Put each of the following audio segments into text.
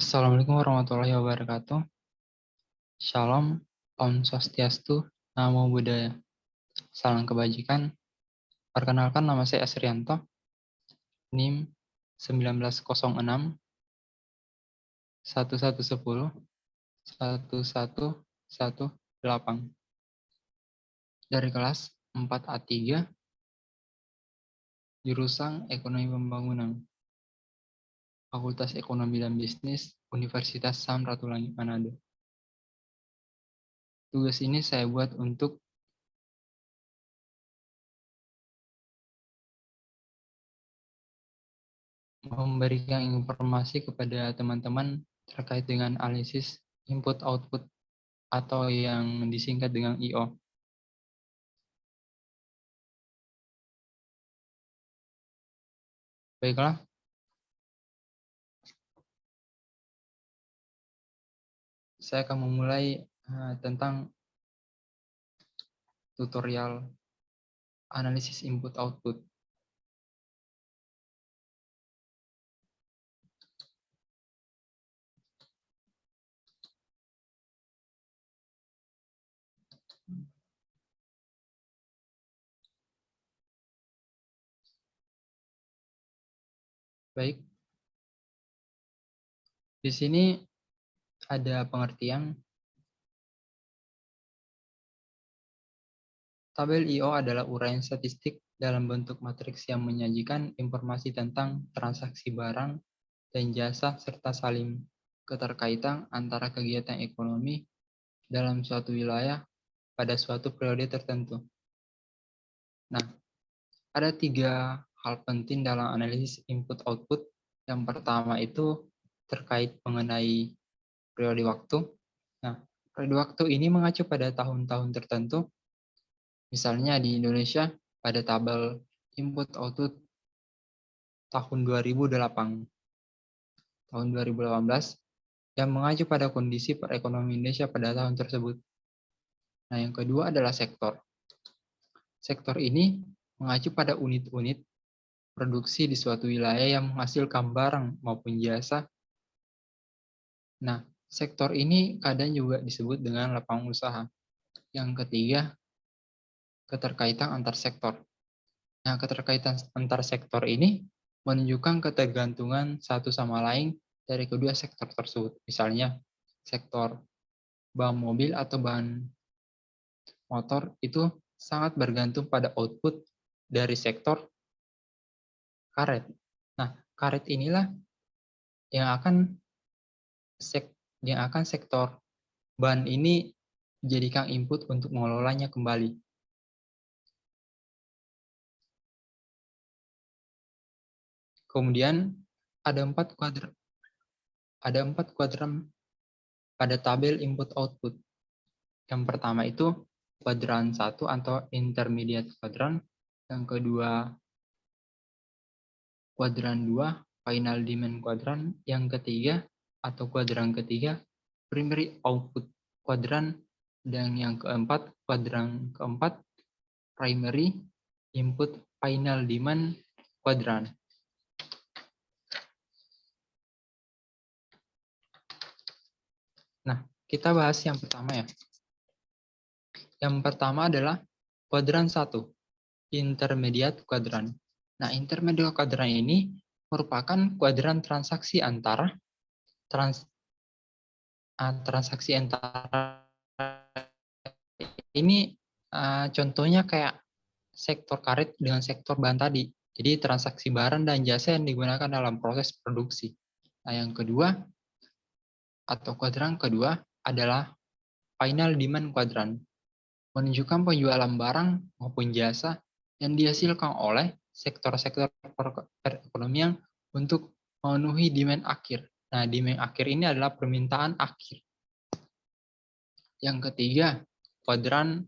Assalamualaikum warahmatullahi wabarakatuh. Shalom, Om Swastiastu, Namo Buddhaya. Salam kebajikan. Perkenalkan, nama saya Asrianto, NIM 1906 1110 1118 dari kelas 4A3 jurusan Ekonomi Pembangunan, Fakultas Ekonomi dan Bisnis, Universitas Samratulangi Manado. Tugas ini saya buat untuk memberikan informasi kepada teman-teman terkait dengan analisis input-output atau yang disingkat dengan I.O. Baiklah, saya akan memulai tentang tutorial analisis input-output. Baik, di sini ada pengertian. Tabel I.O. adalah uraian statistik dalam bentuk matriks yang menyajikan informasi tentang transaksi barang dan jasa serta saling keterkaitan antara kegiatan ekonomi dalam suatu wilayah pada suatu periode tertentu. Nah, ada 3 hal penting dalam analisis input-output. Yang pertama itu terkait mengenai periode waktu. Nah, periode waktu ini mengacu pada tahun-tahun tertentu. Misalnya di Indonesia pada tabel input-output tahun 2008, tahun 2018 yang mengacu pada kondisi perekonomian Indonesia pada tahun tersebut. Nah, yang kedua adalah sektor. Sektor ini mengacu pada unit-unit produksi di suatu wilayah yang menghasilkan barang maupun jasa. Nah, sektor ini kadang juga disebut dengan lapangan usaha. Yang ketiga, keterkaitan antar sektor. Nah, keterkaitan antar sektor ini menunjukkan ketergantungan satu sama lain dari kedua sektor tersebut. Misalnya, sektor bahan mobil atau bahan motor itu sangat bergantung pada output dari sektor karet. Nah, karet inilah yang akan sektor bahan ini dijadikan input untuk mengelolanya kembali. Kemudian ada 4 kuadran pada tabel input-output. Yang pertama itu kuadran 1 atau intermediate quadrant, yang kedua kuadran 2 final demand quadrant, yang ketiga atau kuadran ketiga primary output quadrant, dan yang keempat kuadran keempat primary input final demand quadrant. Nah, kita bahas yang pertama ya. Yang pertama adalah kuadran 1, intermediate quadrant. Nah, intermediate quadrant ini merupakan kuadran transaksi antara transaksi antara ini contohnya kayak sektor karet dengan sektor bahan tadi. Jadi transaksi barang dan jasa yang digunakan dalam proses produksi. Nah, yang kedua atau kuadran kedua adalah final demand quadrant, menunjukkan penjualan barang maupun jasa yang dihasilkan oleh sektor-sektor perekonomian untuk memenuhi demand akhir. Nah, demand akhir ini adalah permintaan akhir. Yang ketiga, kuadran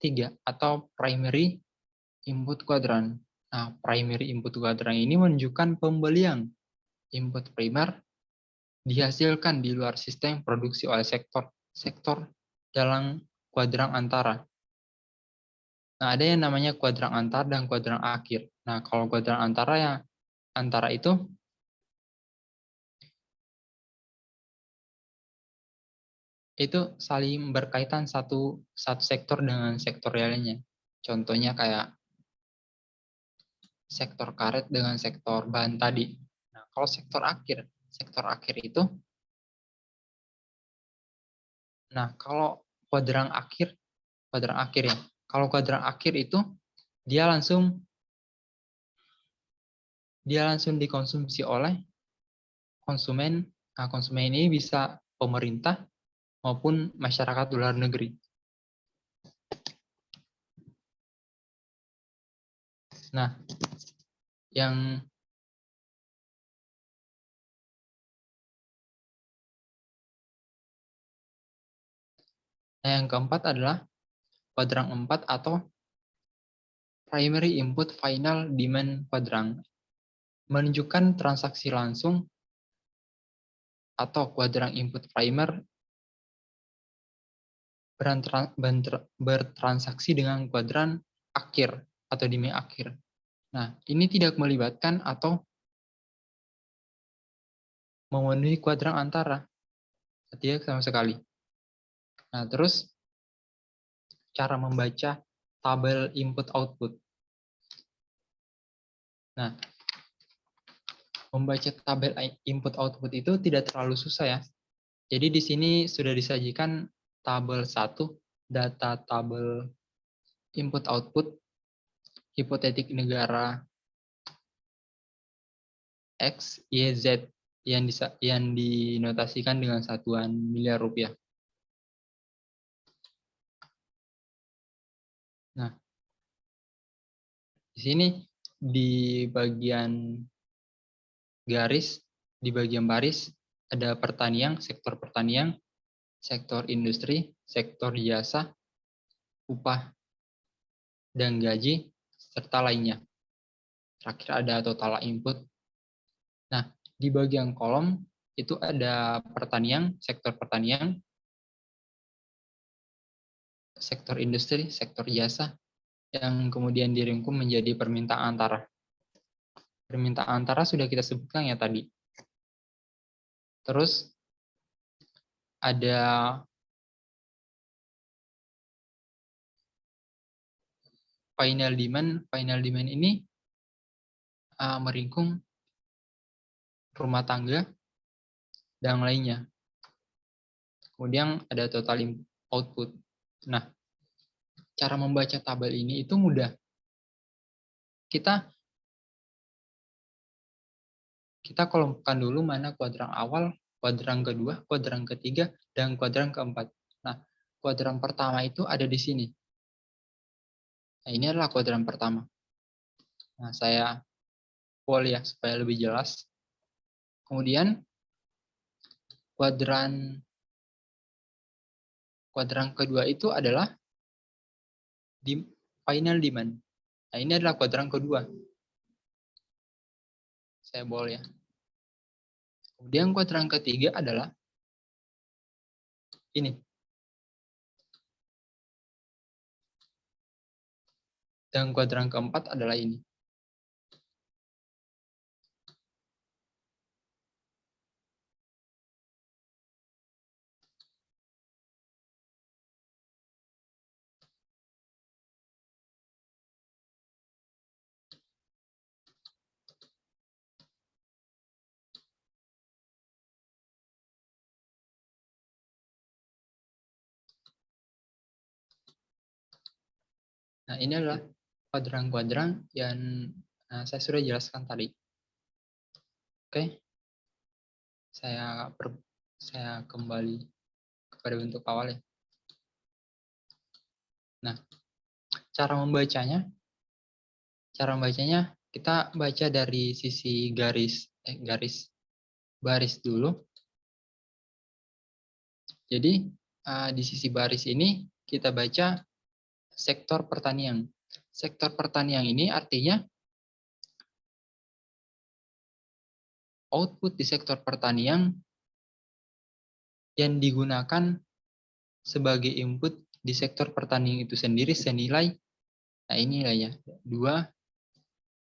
3 atau primary input quadrant. Nah, primary input quadrant ini menunjukkan pembelian input primer dihasilkan di luar sistem produksi oleh sektor dalam kuadran antara. Nah, ada yang namanya kuadran antar dan kuadran akhir. Nah, kalau kuadran antara itu itu saling berkaitan satu sektor dengan sektor lainnya. Contohnya kayak sektor karet dengan sektor bahan tadi. Nah, kalau sektor akhir itu, nah kalau kuadran akhir ya. Kalau kuadran akhir itu dia langsung dikonsumsi oleh konsumen. Nah, konsumen ini bisa pemerintah maupun masyarakat luar negeri. Nah, yang keempat adalah kuadran 4 atau primary input final demand quadrant, menunjukkan transaksi langsung atau kuadran input primer bertransaksi dengan kuadran akhir atau demand akhir. Nah, ini tidak melibatkan atau memenuhi kuadran antara, tidak sama sekali. Nah, terus cara membaca tabel input-output. Nah, membaca tabel input-output itu tidak terlalu susah ya. Jadi di sini sudah disajikan tabel 1, data tabel input-output, hipotetik negara X, Y, Z yang dinotasikan dengan satuan miliar rupiah. Nah, di sini di bagian garis, di bagian baris ada pertanian, sektor industri, sektor jasa, upah dan gaji, serta lainnya. Terakhir ada total input. Nah, di bagian kolom itu ada pertanian, sektor industri, sektor jasa, yang kemudian dirangkum menjadi permintaan antara. Permintaan antara sudah kita sebutkan ya tadi. Terus ada final demand. Final demand ini meringkung rumah tangga dan lainnya. Kemudian ada total output. Nah, cara membaca tabel ini itu mudah. Kita kelompokkan dulu mana kuadran awal, kuadran kedua, kuadran ketiga, dan kuadran keempat. Nah, kuadran pertama itu ada di sini. Nah, ini adalah kuadran pertama. Nah, saya full ya, supaya lebih jelas. Kemudian, kuadran kedua itu adalah di final demand. Nah, ini adalah kuadran kedua. Saya boleh ya. Kemudian kuadran ketiga adalah ini. Dan kuadran keempat adalah ini. Nah, ini adalah kuadran-kuadran yang saya sudah jelaskan tadi. Oke. Saya kembali kepada bentuk awal ya. Nah, cara membacanya kita baca dari sisi baris dulu. Jadi di sisi baris ini kita baca sektor pertanian. Sektor pertanian ini artinya output di sektor pertanian yang digunakan sebagai input di sektor pertanian itu sendiri senilai, nah ini nilainya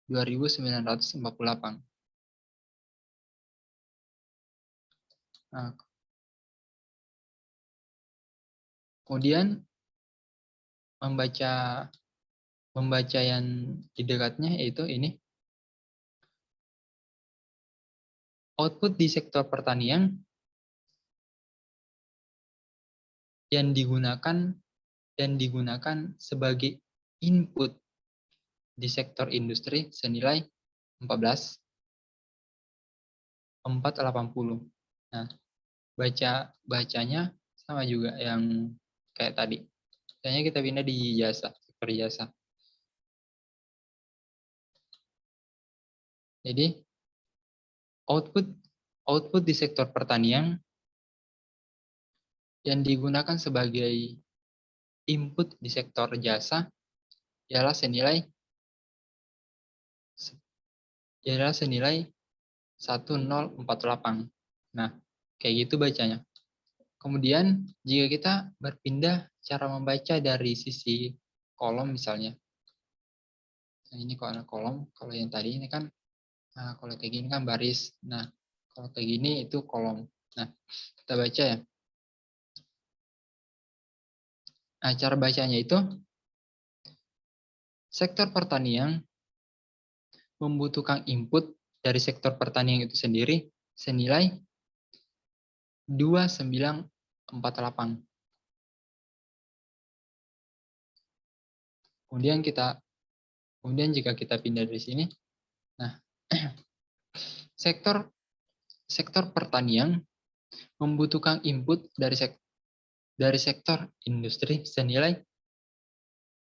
2.948. Nah, Kemudian membaca yang di dekatnya, yaitu ini. Output di sektor pertanian yang digunakan sebagai input di sektor industri senilai 14.480. Nah, bacanya sama juga yang kayak tadi. Misalnya kita pindah di jasa, sektor jasa. Jadi output di sektor pertanian yang digunakan sebagai input di sektor jasa ialah senilai 1048. Nah, kayak gitu bacanya. Kemudian jika kita berpindah cara membaca dari sisi kolom misalnya. Nah, ini kalau kolom, kalau yang tadi ini kan, kalau kayak gini kan baris. Nah, kalau kayak gini itu kolom. Nah, kita baca ya. Nah, cara bacanya itu, sektor pertanian membutuhkan input dari sektor pertanian itu sendiri senilai 2948. Kemudian jika kita pindah dari sini, nah sektor pertanian membutuhkan input dari sektor industri senilai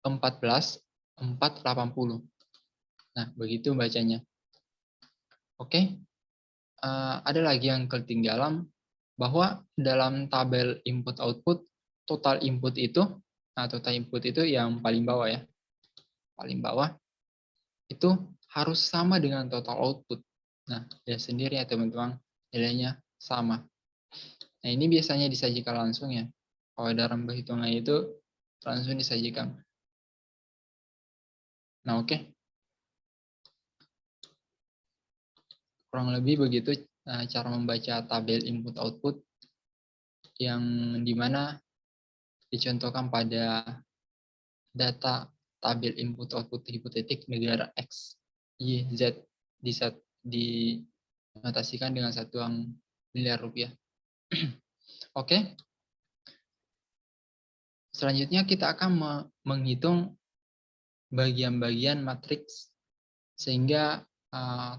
14.480. Nah, begitu bacanya. Oke. Ada lagi yang ketinggalan, bahwa dalam tabel input-output, total input itu yang paling bawah ya. Paling bawah, itu harus sama dengan total output. Nah, lihat sendiri ya teman-teman, nilainya sama. Nah, ini biasanya disajikan langsung ya. Kalau dalam perhitungan itu, langsung disajikan. Nah, oke. Kurang lebih begitu cara membaca tabel input-output yang dimana dicontohkan pada data tabel input-output hipotetik negara X, Y, Z dinotasikan dengan satuan miliar rupiah. Oke. Selanjutnya kita akan menghitung bagian-bagian matriks sehingga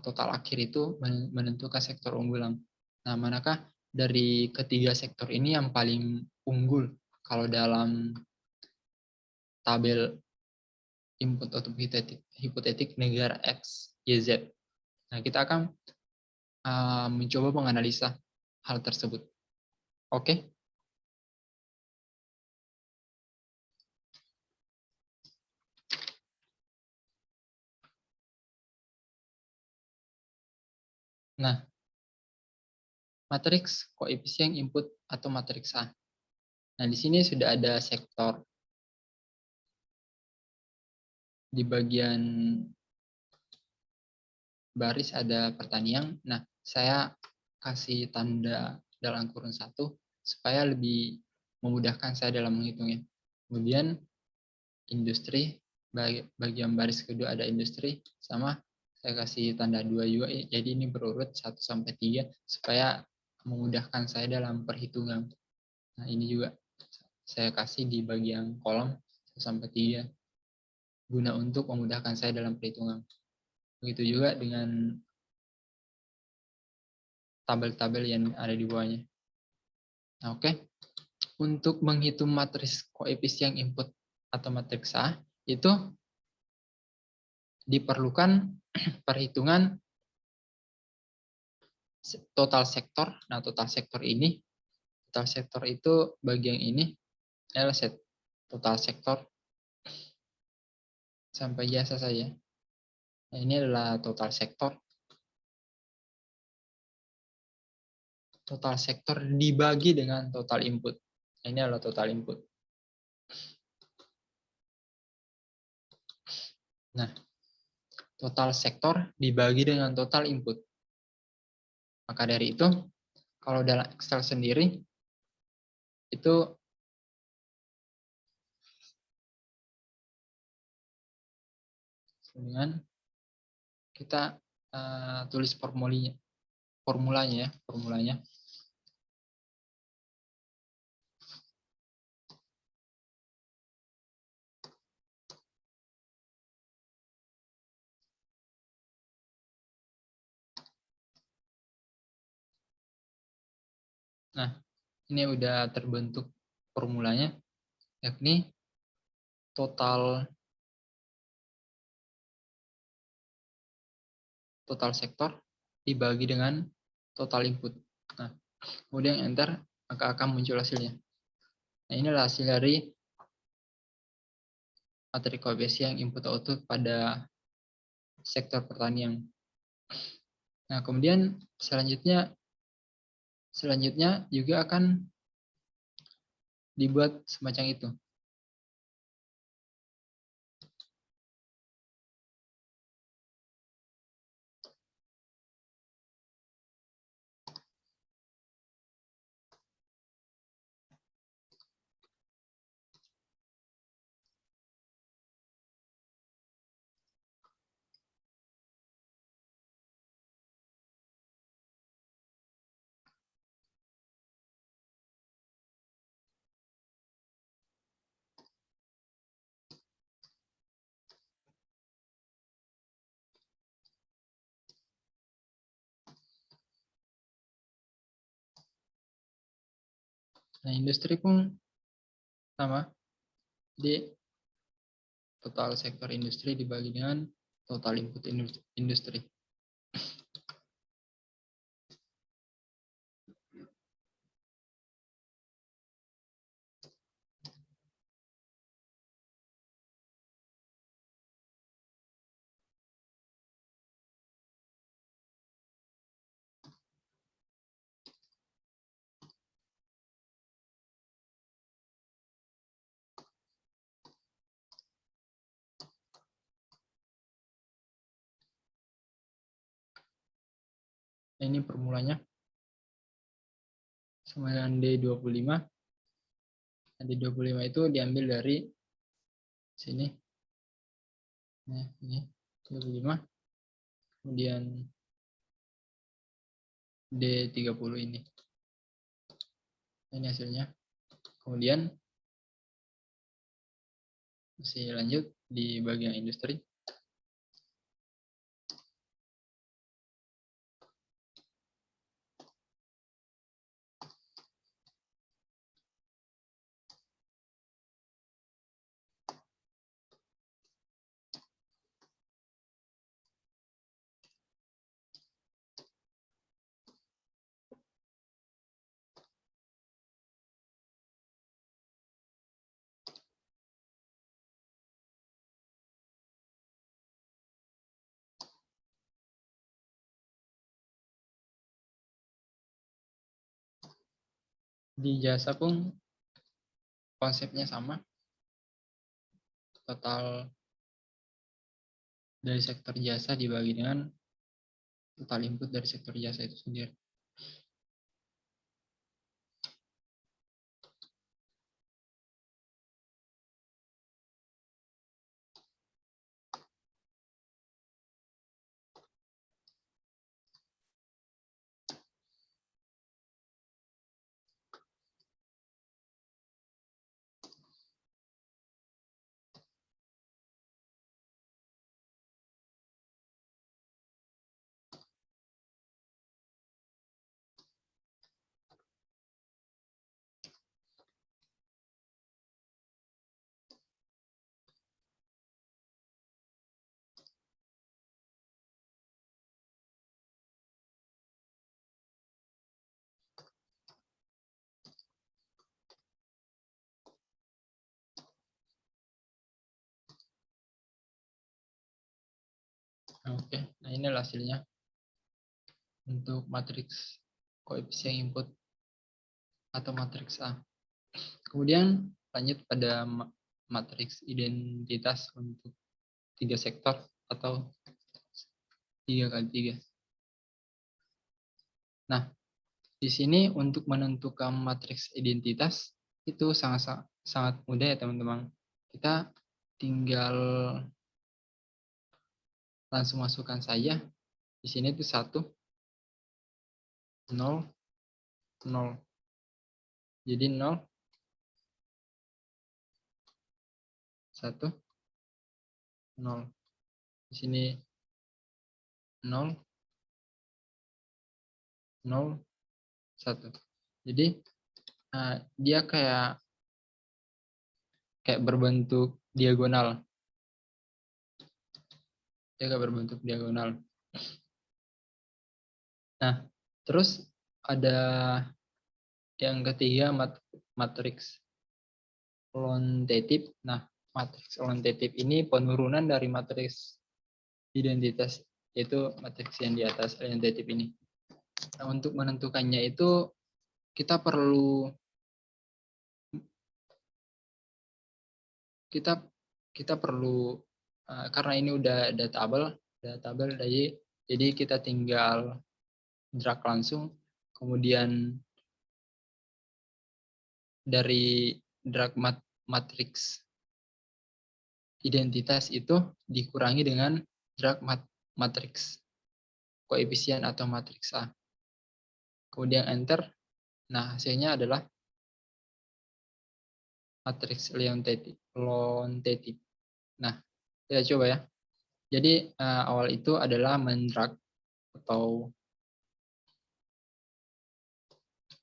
total akhir itu menentukan sektor unggulan. Nah, manakah dari ketiga sektor ini yang paling unggul kalau dalam tabel input-output hipotetik negara X, Y, Z? Nah, kita akan mencoba menganalisa hal tersebut. Oke? Nah, matriks koefisien input atau matriks A. Nah, di sini sudah ada sektor. Di bagian baris ada pertanian. Nah, saya kasih tanda dalam kurung 1 supaya lebih memudahkan saya dalam menghitungnya. Kemudian industri, bagian baris kedua ada industri, sama saya kasih tanda 2 juga, jadi ini berurut 1 sampai 3 supaya memudahkan saya dalam perhitungan. Nah, ini juga saya kasih di bagian kolom 1 sampai 3 guna untuk memudahkan saya dalam perhitungan. Begitu juga dengan tabel-tabel yang ada di bawahnya. Nah, oke. Untuk menghitung matriks koefisien input atau matriks A, itu diperlukan perhitungan total sektor. Nah, total sektor itu bagian ini adalah total sektor sampai jasa saja. Nah, ini adalah total sektor. Total sektor dibagi dengan total input. Nah, ini adalah total input. Nah, total sektor dibagi dengan total input. Maka dari itu, kalau dalam Excel sendiri, itu Dengan kita tulis formulanya. Nah, ini udah terbentuk formulanya, yakni total sektor dibagi dengan total input. Nah, kemudian enter, maka akan muncul hasilnya. Nah, inilah hasil dari materi koefisien input output pada sektor pertanian. Nah, kemudian selanjutnya juga akan dibuat semacam itu. Nah, industri pun sama. Jadi total sektor industri dibagi dengan total input industri. Nah, ini formulanya sama dengan D25. Nah, D25 itu diambil dari sini. Nah, ini 25. Kemudian D30 ini. Ini hasilnya. Kemudian masih lanjut di bagian industri. Di jasa pun konsepnya sama. Total dari sektor jasa dibagi dengan total input dari sektor jasa itu sendiri. Oke, nah inilah hasilnya untuk matriks koefisien input atau matriks A. Kemudian lanjut pada matriks identitas untuk 3 sektor atau 3x3. Nah, di sini untuk menentukan matriks identitas itu sangat mudah ya teman-teman. Kita tinggal langsung masukkan saja. Di sini itu 1, 0, 0. Jadi 0, 1, 0. Di sini 0, 0, 1. Jadi dia kayak berbentuk diagonal. Dia kayak berbentuk diagonal. Nah, terus ada yang ketiga matriks lontatif. Nah, matriks lontatif ini penurunan dari matriks identitas, yaitu matriks yang di atas lontatif ini. Nah, untuk menentukannya itu kita perlu karena ini udah ada tabel jadi kita tinggal drag langsung, kemudian dari drag matriks identitas itu dikurangi dengan drag matriks koefisien atau matriks A. Kemudian enter. Nah, hasilnya adalah matriks lontatif. Nah, kita coba ya. Jadi awal itu adalah mendrag atau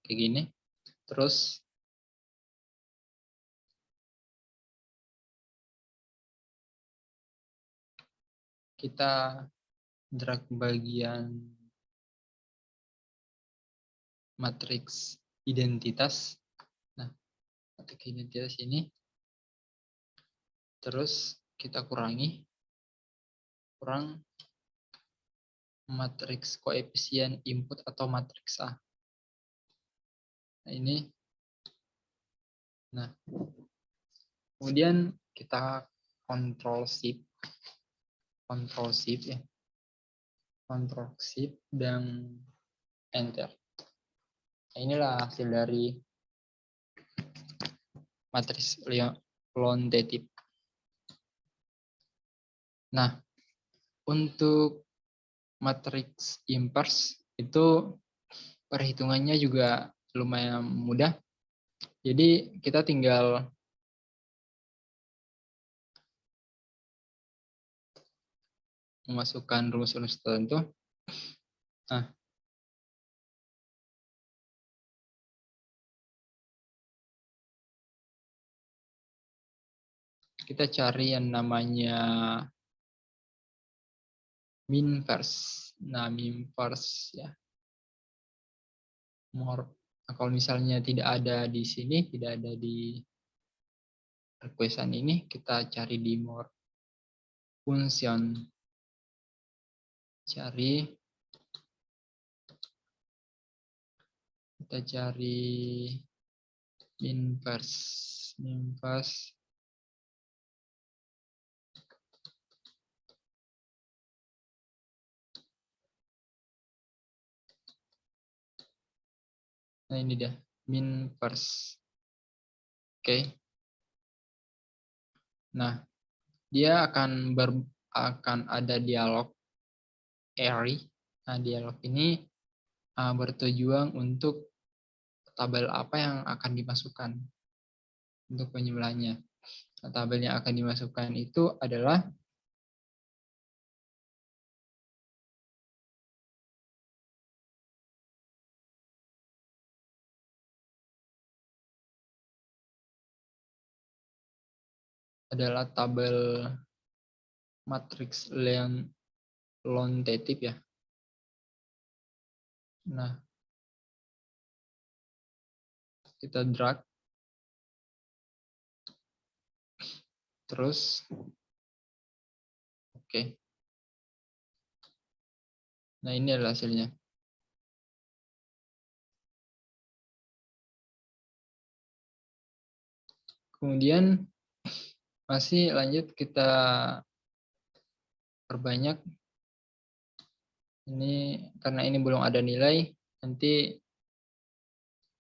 kayak gini. Terus kita drag bagian matriks identitas. Nah, matriks identitas ini. Terus kita kurang matriks koefisien input atau matriks A. Nah, ini. Nah, kemudian kita Ctrl Shift ya. Ctrl Shift dan enter. Nah, inilah hasil dari matriks lontatif. Nah, untuk matriks inverse itu perhitungannya juga lumayan mudah. Jadi kita tinggal memasukkan rumus-rumus tertentu. Nah, kita cari yang namanya minverse. Nah, minverse ya. More. Nah, kalau misalnya tidak ada di sini, tidak ada di requestan ini, kita cari di more function. Kita cari minverse. Nah, ini dia, minverse. Oke. Nah, dia akan ada dialog array. Nah, dialog ini bertujuan untuk tabel apa yang akan dimasukkan untuk penjumlahannya. Nah, tabel yang akan dimasukkan itu adalah tabel matriks lontatif ya. Nah, kita drag. Terus, oke. Nah, ini adalah hasilnya. Kemudian, masih lanjut kita perbanyak. Ini karena ini belum ada nilai, nanti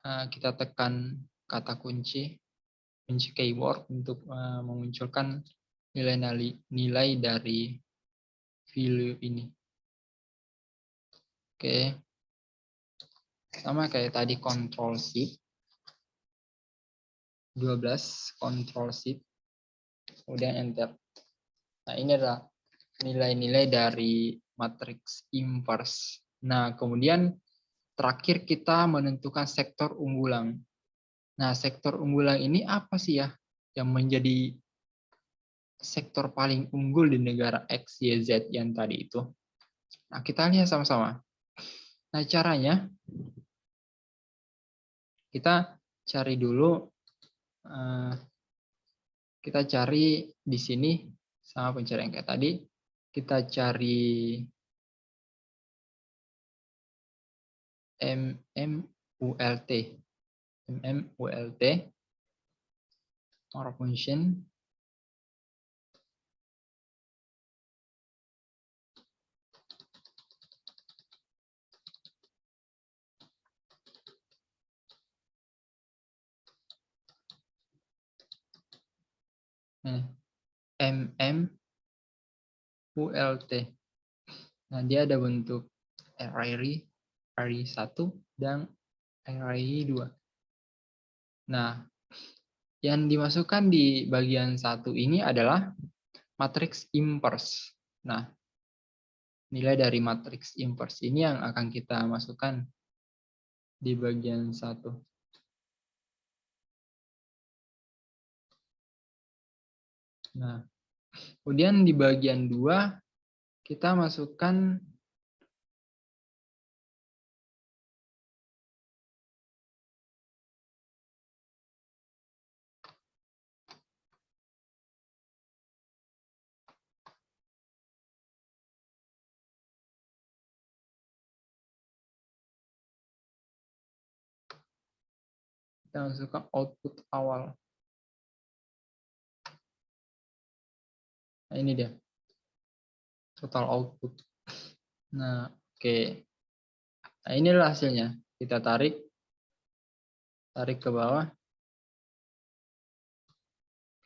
kita tekan kata kunci keyword untuk memunculkan nilai dari value ini. Oke. Sama kayak tadi Control Shift 12, Control Shift, kemudian Enter. Nah, ini adalah nilai-nilai dari matriks inverse. Nah, kemudian terakhir kita menentukan sektor unggulan. Nah, sektor unggulan ini apa sih ya yang menjadi sektor paling unggul di negara X, Y, Z yang tadi itu? Nah, kita lihat sama-sama. Nah, caranya kita cari dulu, kita cari di sini sama pencarian kayak tadi, kita cari MMULT, or function. MMULT. Nah, dia ada bentuk array 1 dan array 2. Nah, yang dimasukkan di bagian 1 ini adalah matriks inverse. Nah, nilai dari matriks inverse ini yang akan kita masukkan di bagian 1. Nah, kemudian di bagian 2 kita masukkan output awal. Nah, ini dia. Total output. Nah, oke. Nah, inilah hasilnya. Kita tarik ke bawah.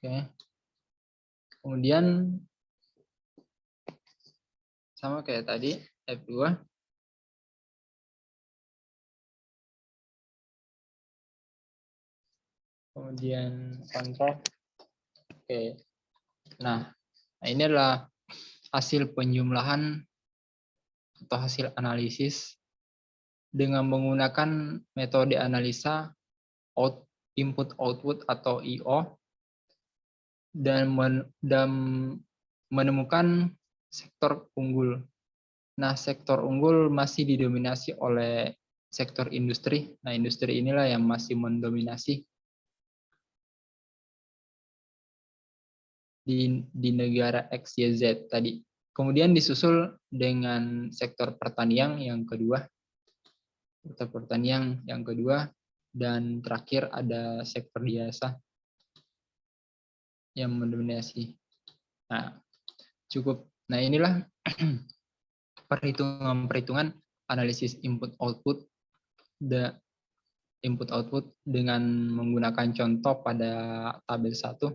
Oke. Kemudian sama kayak tadi, F2. Kemudian kontrol. Oke. Nah, ini adalah hasil penjumlahan atau hasil analisis dengan menggunakan metode analisa input output atau IO dan menemukan sektor unggul. Nah, sektor unggul masih didominasi oleh sektor industri. Nah, industri inilah yang masih mendominasi di negara X, Y, Z tadi. Kemudian disusul dengan sektor pertanian yang kedua. Sektor pertanian yang kedua. Dan terakhir ada sektor jasa yang mendominasi. Nah, cukup. Nah, inilah perhitungan analisis input-output dengan menggunakan contoh pada tabel 1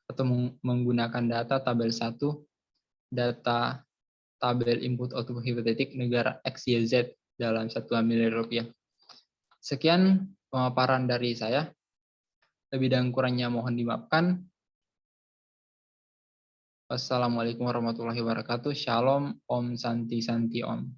atau menggunakan data tabel 1, data tabel input-output hipotetik negara X, Y, Z dalam satuan miliar rupiah. Sekian pemaparan dari saya. Lebih dan kurangnya mohon dimaafkan. Wassalamualaikum warahmatullahi wabarakatuh. Shalom, Om Santi Santi Om.